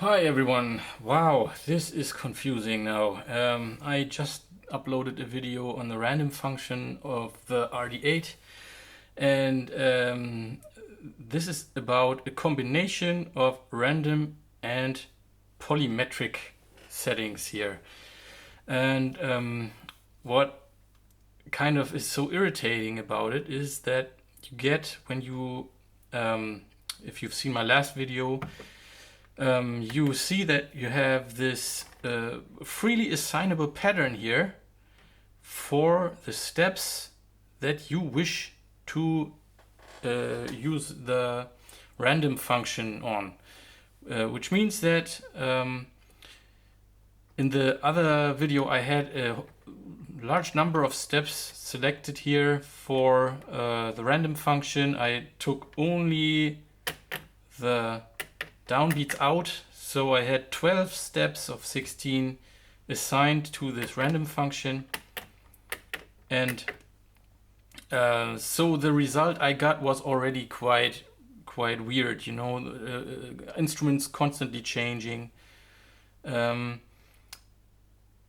Hi everyone. Wow, this is confusing now. I just uploaded a video on the random function of the RD-8, and this is about a combination of random and polymetric settings here. And what kind of is so irritating about it is that you get when you, if you've seen my last video, you see that you have this freely assignable pattern here for the steps that you wish to use the random function on, which means that in the other video I had a large number of steps selected here for the random function. I took only the downbeats out, so I had 12 steps of 16 assigned to this random function, and so the result I got was already quite weird, you know, instruments constantly changing, and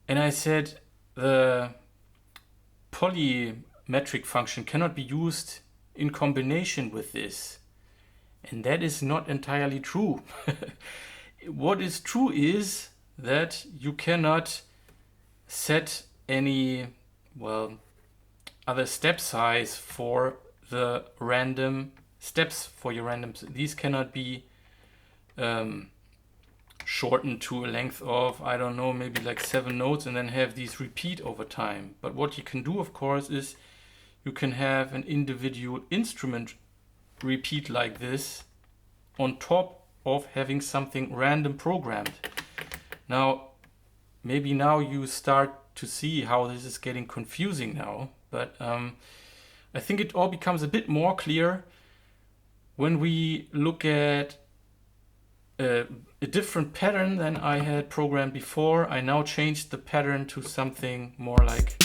I said the polymetric function cannot be used in combination with this. And that is not entirely true. What is true is that you cannot set any, other step size for the random steps for your randoms. These cannot be shortened to a length of, I don't know, maybe like 7 notes and then have these repeat over time. But what you can do, of course, is you can have an individual instrument repeat like this on top of having something random programmed. Now, maybe now you start to see how this is getting confusing now, but I think it all becomes a bit more clear when we look at a different pattern than I had programmed before. I now changed the pattern to something more like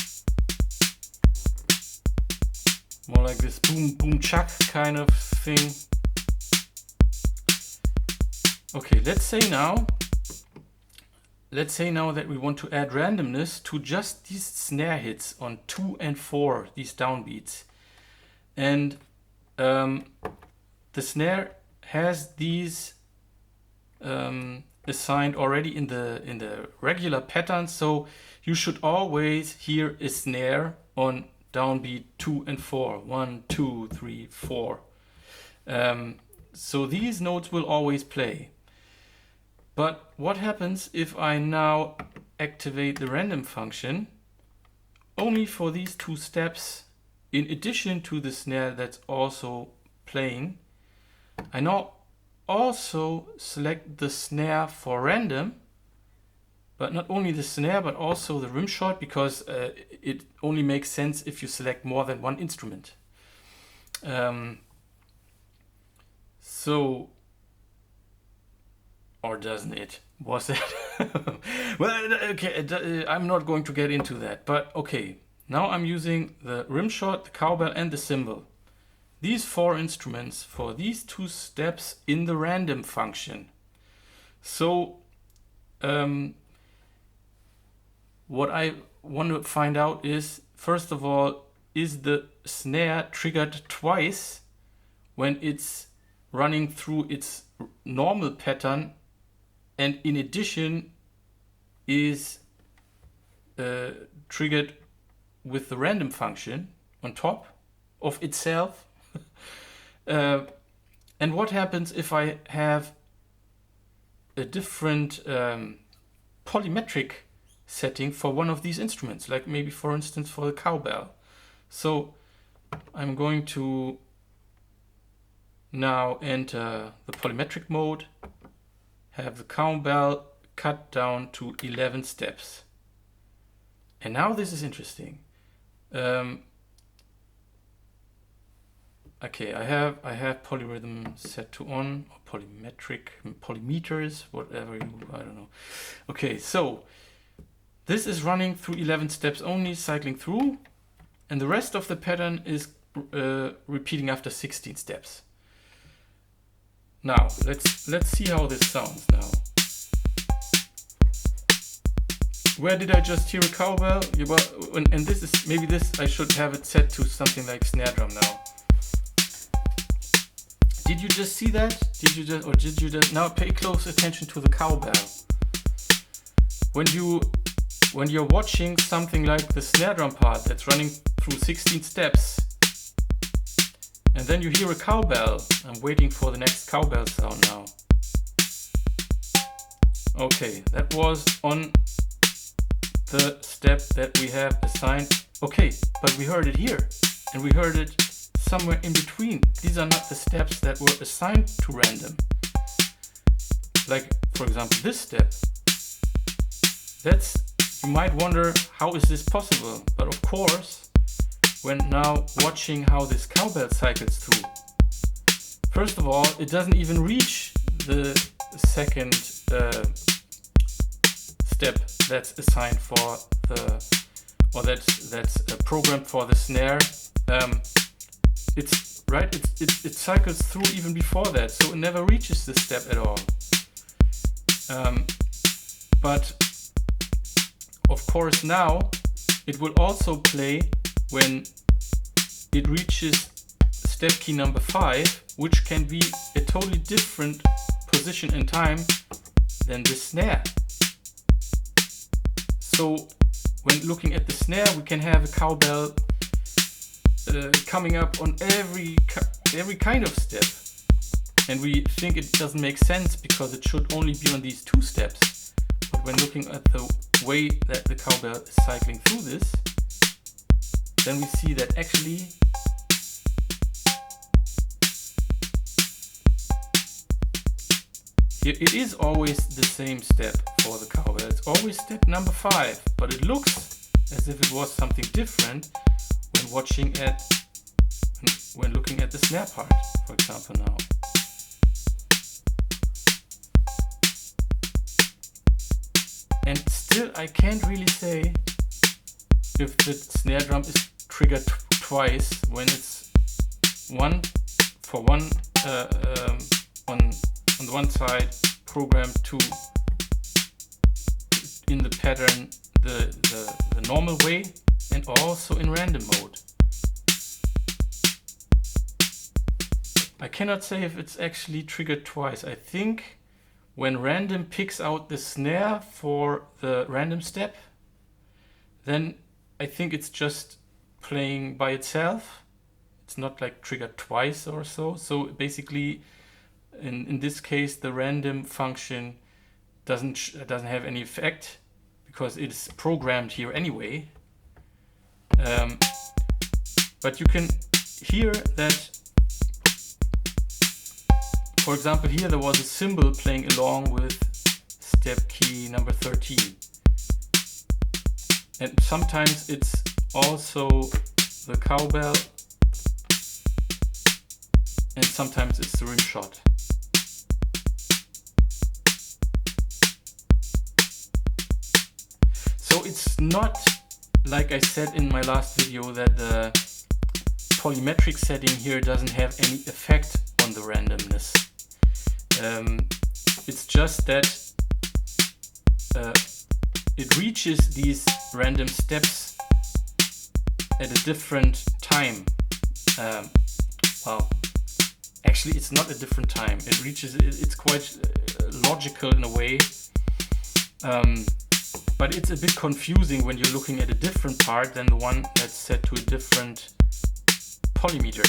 this boom boom chuck kind of thing. Okay, let's say now that we want to add randomness to just these snare hits on 2 and 4, these downbeats, and the snare has these assigned already in the regular pattern, so you should always hear a snare on downbeat 2 and 4. 1, 2, 3, 4. So these notes will always play. But what happens if I now activate the random function only for these 2 steps in addition to the snare that's also playing? I now also select the snare for random, but not only the snare, but also the rim shot, because it only makes sense if you select more than one instrument. Or doesn't it? Was that? Well, okay, I'm not going to get into that, but okay. Now I'm using the rim shot, the cowbell, and the cymbal. These 4 instruments for these 2 steps in the random function. So, what I want to find out is, first of all, is the snare triggered twice when it's running through its normal pattern, and in addition is triggered with the random function on top of itself? And what happens if I have a different polymetric setting for one of these instruments, like maybe for instance for the cowbell? So I'm going to now enter the polymetric mode, have the cowbell cut down to 11 steps. And now this is interesting. Okay, I have polyrhythm set to on, or polymetric, polymeters, whatever I don't know. Okay, so this is running through 11 steps only, cycling through, and the rest of the pattern is repeating after 16 steps. Now let's see how this sounds now. Where did I just hear a cowbell? Yeah, well, and this is, maybe this, I should have it set to something like snare drum now. Did you just see that? Did you just, now pay close attention to the cowbell. When you're watching something like the snare drum part that's running through 16 steps, and then you hear a cowbell. I'm waiting for the next cowbell sound now. Okay, that was on the step that we have assigned. Okay, but we heard it here, and we heard it somewhere in between. These are not the steps that were assigned to random. Like, for example, this step. You might wonder, how is this possible? But of course, when now watching how this cowbell cycles through, first of all, it doesn't even reach the second step that's assigned for that's programmed for the snare. It's right. It cycles through even before that, so it never reaches this step at all. But of course, now it will also play when it reaches step key number 5, which can be a totally different position and time than the snare. So when looking at the snare, we can have a cowbell coming up on every kind of step, and we think it doesn't make sense because it should only be on these 2 steps. But when looking at the way that the cowbell is cycling through this, then we see that actually here it is always the same step for the cowbell. It's always step number 5, but it looks as if it was something different when looking at the snare part, for example now. And still I can't really say if the snare drum is triggered twice when it's on the one side programmed to in the pattern the normal way, and also in random mode. I cannot say if it's actually triggered twice. I think when random picks out the snare for the random step, then I think it's just playing by itself. It's not like triggered twice or so. So basically, in this case, the random function doesn't have any effect because it's programmed here anyway. But you can hear that, for example, here there was a cymbal playing along with step key number 13. And sometimes it's also the cowbell, and sometimes it's the rim shot. So it's not, like I said in my last video, that the polymetric setting here doesn't have any effect on the randomness. It's just that it reaches these random steps at a different time. Well, actually it's not a different time. It reaches, it's quite logical in a way. But it's a bit confusing when you're looking at a different part than the one that's set to a different polymeter.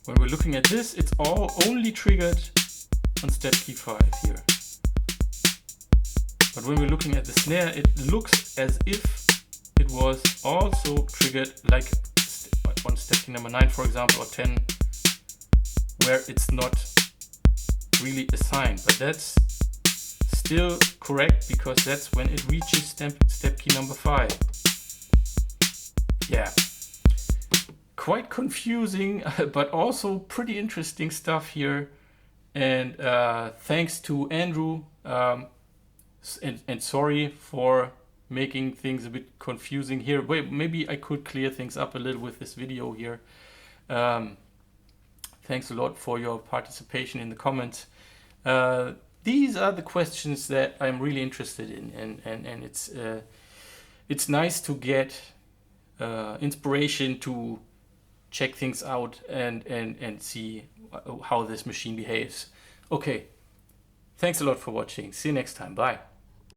When we're looking at this, it's all only triggered on step key 5 here. But when we're looking at the snare, it looks as if it was also triggered like on step key number 9, for example, or 10, where it's not really assigned. But that's still correct because that's when it reaches step key number 5. Yeah. Quite confusing, but also pretty interesting stuff here. And thanks to Andrew, and sorry for making things a bit confusing here. Wait, maybe I could clear things up a little with this video here. Thanks a lot for your participation in the comments. These are the questions that I'm really interested in, and it's nice to get inspiration to check things out and see how this machine behaves. Okay, thanks a lot for watching. See you next time. Bye.